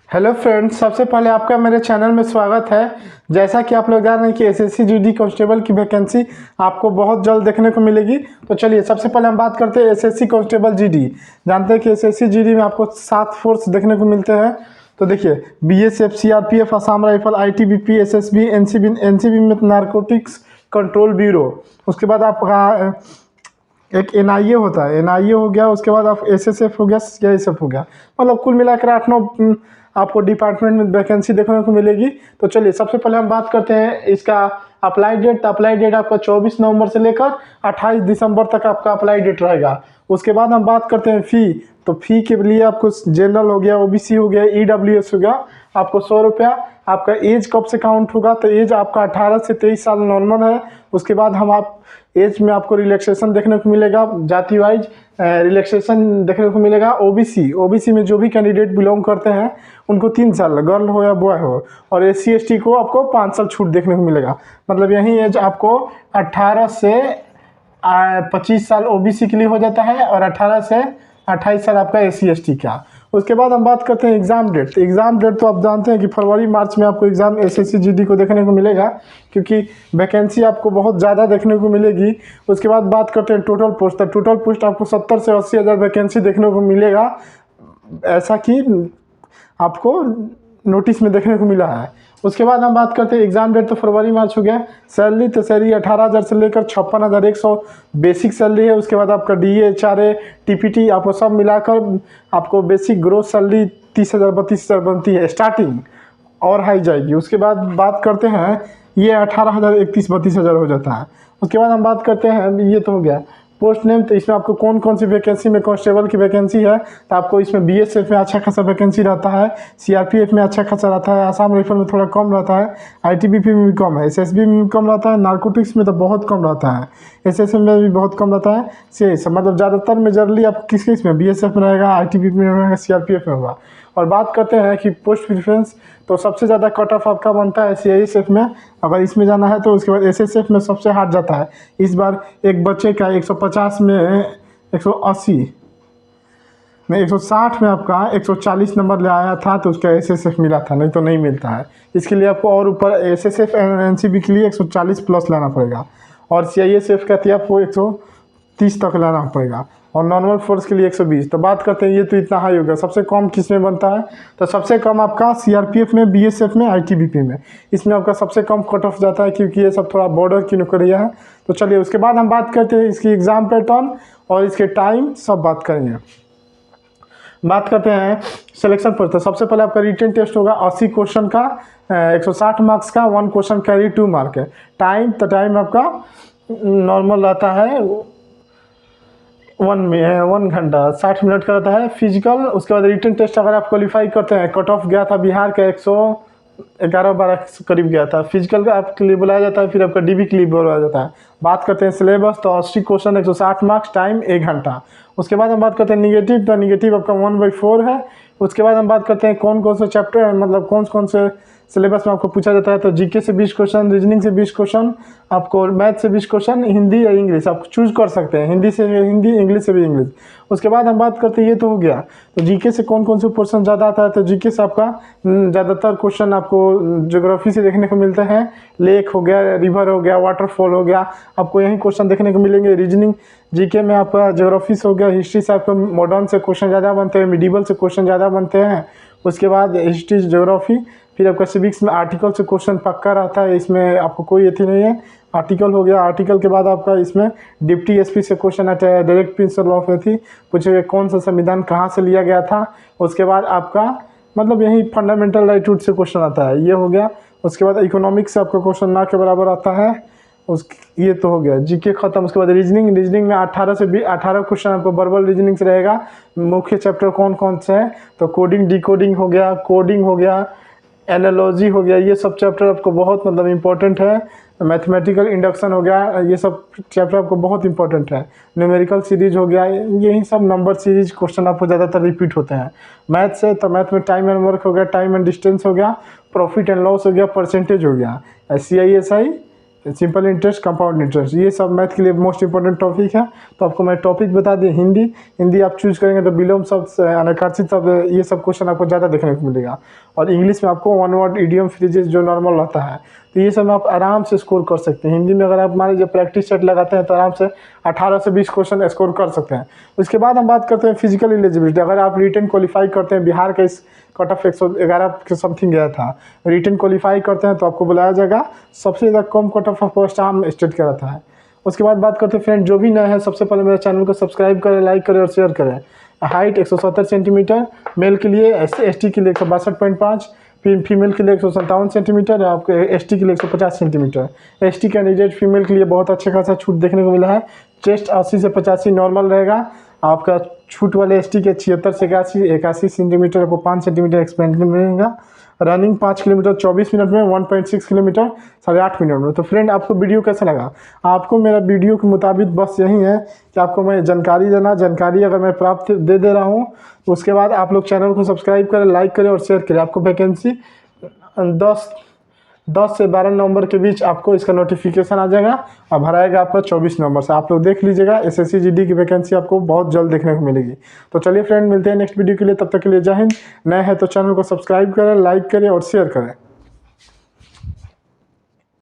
Hello friends, सबसे पहले आपका मेरे चैनल में स्वागत है। जैसा कि आप लोग जान रहे हैं कि एसएससी जीडी कांस्टेबल की वैकेंसी आपको बहुत जल्द देखने को मिलेगी। तो चलिए सबसे पहले हम बात करते हैं एसएससी कांस्टेबल जीडी। जानते हैं कि एसएससी जीडी में आपको 7 फोर्स देखने को मिलते हैं। तो देखिए, BSF, CRPF, Assam rifle, ITBP, SSB, NCB में नारकोटिक्स कंट्रोल ब्यूरो। उसके बाद आपका एक एनआईए होता है, एनआईए हो गया। उसके बाद आप एसएसएफ हो गया, सीआईएसएफ हो गया। मतलब कुल मिलाकर 8-9 आपको डिपार्टमेंट में वैकेंसी देखने को मिलेगी। तो चलिए सबसे पहले हम बात करते हैं इसका अप्लाई डेट। अप्लाई डेट आपका 24 नवंबर से लेकर 28 दिसंबर तक आपका अप्लाई डेट रहेगा। उसके बाद हम बात करते हैं फ़ी। तो फ़ी के लिए आपको जनरल हो गया, ओबीसी हो गया, ईडब्ल्यूएस हो गया, आपको 100 रुपया। आपका एज कब से काउंट होगा? तो एज आपका 18 से 23 साल नॉर्मल है। उसके बाद हम आप एज में आपको रिलैक्सेशन देखने को मिलेगा, जाति वाइज रिलैक्सेशन देखने को मिलेगा। ओबीसी में जो भी कैंडिडेट बिलोंग करते हैं उनको 3 साल, गर्ल हो या बॉय हो। और एससी एसटी को आपको 5 साल छूट देखने को मिलेगा। मतलब यही एज आपको 18 से 25 साल ओबीसी के लिए हो जाता है और 18 से 28 साल आपका एससी एसटी का। उसके बाद हम बात करते हैं एग्ज़ाम डेट। एग्ज़ाम डेट तो आप जानते हैं कि फरवरी मार्च में आपको एग्ज़ाम एसएससी जीडी को देखने को मिलेगा, क्योंकि वैकेंसी आपको बहुत ज़्यादा देखने को मिलेगी। उसके बाद बात करते हैं टोटल पोस्ट। तो टोटल पोस्ट आपको 70 से 80 हज़ार वैकेंसी देखने को मिलेगा, ऐसा कि आपको नोटिस में देखने को मिला है। उसके बाद हम बात करते हैं एग्ज़ाम डेट। तो फरवरी मार्च हो गया। सैलरी तो सैलरी 18,000 से लेकर 56,100 बेसिक सैलरी है। उसके बाद आपका डीए, एचआरए, टीपीटी आपको सब मिलाकर आपको बेसिक ग्रोथ सैलरी 30,000 32,000 बनती है स्टार्टिंग, और हाई जाएगी। उसके बाद बात करते हैं ये 18,000 31-32,000 हो जाता है। उसके बाद हम बात करते हैं, ये तो हो गया पोस्ट नेम। तो इसमें आपको कौन कौन सी वैकेंसी में कांस्टेबल की वैकेंसी है? तो आपको इसमें बीएसएफ में अच्छा खासा वैकेंसी रहता है, सीआरपीएफ में अच्छा खासा रहता है, आसाम राइफल में थोड़ा कम रहता है, आईटीबीपी में भी कम है, एसएसबी में भी कम रहता है, नारकोटिक्स में तो बहुत कम रहता है, एसएसएफ में भी बहुत कम रहता है। से मतलब ज़्यादातर मेजरली आप किस में बीएसएफ में रहेगा, आईटीबीपी में रहेगा, सीआरपीएफ में होगा। और बात करते हैं कि पोस्ट प्रेफरेंस, तो सबसे ज़्यादा कट ऑफ आपका बनता है सीआईएसएफ में। अगर इसमें जाना है तो उसके बाद एसएसएफ में सबसे हार्ड जाता है। इस बार एक बच्चे का 150 में 180 में 160 में आपका 140 नंबर ले आया था, तो उसका एसएसएफ मिला था, नहीं तो नहीं मिलता है। इसके लिए आपको और ऊपर एसएसएफ एनसीबी के लिए 140 प्लस लाना पड़ेगा, और सीआईएसएफ का आपको 130 तक लाना पड़ेगा, और नॉर्मल फोर्स के लिए 120। तो बात करते हैं, ये तो इतना हाई हो गया। सबसे कम किस में बनता है? तो सबसे कम आपका सीआरपीएफ में, बीएसएफ में, आईटीबीपी में। इसमें आपका सबसे कम कट ऑफ जाता है, क्योंकि ये सब थोड़ा बॉर्डर की नौकरियाँ है। तो चलिए उसके बाद हम बात करते हैं इसकी एग्ज़ाम पैटर्न और इसके टाइम सब बात करेंगे। बात करते हैं सिलेक्शन पर। तो सबसे पहले आपका रिटन टेस्ट होगा 80 क्वेश्चन का, 160 मार्क्स का, 1 क्वेश्चन कैरी 2 मार्क है। टाइम तो टाइम आपका नॉर्मल रहता है 1 घंटा 60 मिनट का रहता है फिजिकल। उसके बाद रिटन टेस्ट अगर आप क्वालिफाई करते हैं, कट ऑफ गया था बिहार का 111-12 करीब गया था। फिजिकल का आपके लिए बुलाया जाता है, फिर आपका डीबी के लिए बुलाया जाता है। बात करते हैं सिलेबस। तो 80 क्वेश्चन 160 मार्क्स, टाइम 1 घंटा। उसके बाद हम बात करते हैं निगेटिव। तो निगेटिव आपका 1/4 है। उसके बाद हम बात करते हैं कौन कौन से चैप्टर, मतलब कौन कौन से सिलेबस में आपको पूछा जाता है। तो जीके से 20 क्वेश्चन, रीजनिंग से 20 क्वेश्चन, आपको मैथ से 20 क्वेश्चन, हिंदी या इंग्लिश आप चूज कर सकते हैं, हिंदी से हिंदी, इंग्लिश से भी इंग्लिश। उसके बाद हम बात करते हैं, ये तो हो गया। तो जीके से कौन कौन से क्वेश्चन ज़्यादा आता है? तो जीके से आपका ज़्यादातर क्वेश्चन आपको ज्योग्राफी से देखने को मिलते हैं। लेक हो गया, रिवर हो गया, वाटरफॉल हो गया, आपको यही क्वेश्चन देखने को मिलेंगे। रीजनिंग जीके में आपका ज्योग्राफी से हो गया। हिस्ट्री से आपको मॉडर्न से क्वेश्चन ज़्यादा बनते हैं, मिडिवल से क्वेश्चन ज़्यादा बनते हैं। उसके बाद हिस्ट्री, ज्योग्राफी, फिर आपका सिविक्स में आर्टिकल से क्वेश्चन पक्का रहता है, इसमें आपको कोई अथी नहीं है। आर्टिकल हो गया। आर्टिकल के बाद आपका इसमें डिप्टी एसपी से क्वेश्चन आता है, डायरेक्ट प्रिंसिपल ऑफ एथी पूछेगा कौन सा संविधान कहाँ से लिया गया था। उसके बाद आपका मतलब यही फंडामेंटल राइट से क्वेश्चन आता है, ये हो गया। उसके बाद इकोनॉमिक्स से आपका क्वेश्चन ना के बराबर आता है। ये तो हो गया जीके खत्म। उसके बाद रीजनिंग में 18 क्वेश्चन आपको वर्बल रीजनिंग से रहेगा। मुख्य चैप्टर कौन कौन से हैं? तो कोडिंग, डिकोडिंग हो गया, कोडिंग हो गया, एनालॉजी हो गया, ये सब चैप्टर आपको बहुत मतलब इंपॉर्टेंट है। मैथमेटिकल इंडक्शन हो गया, ये सब चैप्टर आपको बहुत इंपॉर्टेंट है। न्यूमेरिकल सीरीज हो गया, यही सब नंबर सीरीज क्वेश्चन आपको ज़्यादातर रिपीट होते हैं। मैथ से तो मैथ में टाइम एंड वर्क हो गया, टाइम एंड डिस्टेंस हो गया, प्रॉफिट एंड लॉस हो गया, परसेंटेज हो गया, CISI simple interest, compound interest, ये सब मैथ के लिए मोस्ट इंपॉर्टेंट टॉपिक है। तो आपको मैं टॉपिक बता दिए। हिंदी आप चूज़ करेंगे तो विलोम शब्द, अनकार्षित शब्द, ये सब क्वेश्चन आपको ज़्यादा देखने को मिलेगा। और इंग्लिश में आपको वन वर्ड इडियम फ्रेजेस जो नॉर्मल रहता है, तो ये सब आप आराम से स्कोर कर सकते हैं। हिंदी में अगर आप मान लीजिए प्रैक्टिस सेट लगाते हैं तो आराम से 18 से 20 क्वेश्चन स्कोर कर सकते हैं। उसके बाद हम बात करते हैं फिजिकल एलिजिबिलिटी। अगर आप रिटन क्वालिफाई करते हैं, बिहार का इस कट ऑफ 111 के समथिंग गया था, रिटन क्वालिफाई करते हैं तो आपको बुलाया जाएगा। सबसे ज़्यादा कम cut off first arm state का रहता है। उसके बाद बात करते हैं फ्रेंड, जो भी नए हैं सबसे पहले मेरे चैनल को सब्सक्राइब करें, लाइक करें और शेयर करें। हाइट 170 सेंटीमीटर, मेल के लिए, एसटी के लिए 162.5, फीमेल के लिए 157 सेंटीमीटर, आपके एसटी के लिए 150 सेंटीमीटर। एसटी कैंडिडेट फीमेल के लिए बहुत अच्छा खासा छूट देखने को मिला है। चेस्ट 80 से 85 नॉर्मल रहेगा। आपका छूट वाले एसटी के 76 से 81 सेंटीमीटर, आपको 5 सेंटीमीटर एक्सपेंशन मिलेगा। रनिंग 5 किलोमीटर 24 मिनट में, 1.6 किलोमीटर 8.5 मिनट में। तो फ्रेंड, आपको वीडियो कैसा लगा? आपको मेरा वीडियो के मुताबिक बस यही है कि आपको मैं जानकारी अगर मैं प्राप्त दे रहा हूँ, तो उसके बाद आप लोग चैनल को सब्सक्राइब करें, लाइक करें और शेयर करें। आपको वैकेंसी 10 से 12 नवंबर के बीच आपको इसका नोटिफिकेशन आ जाएगा और भराएगा आपका 24 नवंबर से। आप लोग देख लीजिएगा, एसएससी जीडी की वैकेंसी आपको बहुत जल्द देखने को मिलेगी। तो चलिए फ्रेंड, मिलते हैं नेक्स्ट वीडियो के लिए। तब तक के लिए जय हिंद। नए हैं तो चैनल को सब्सक्राइब करें, लाइक करें और शेयर करें।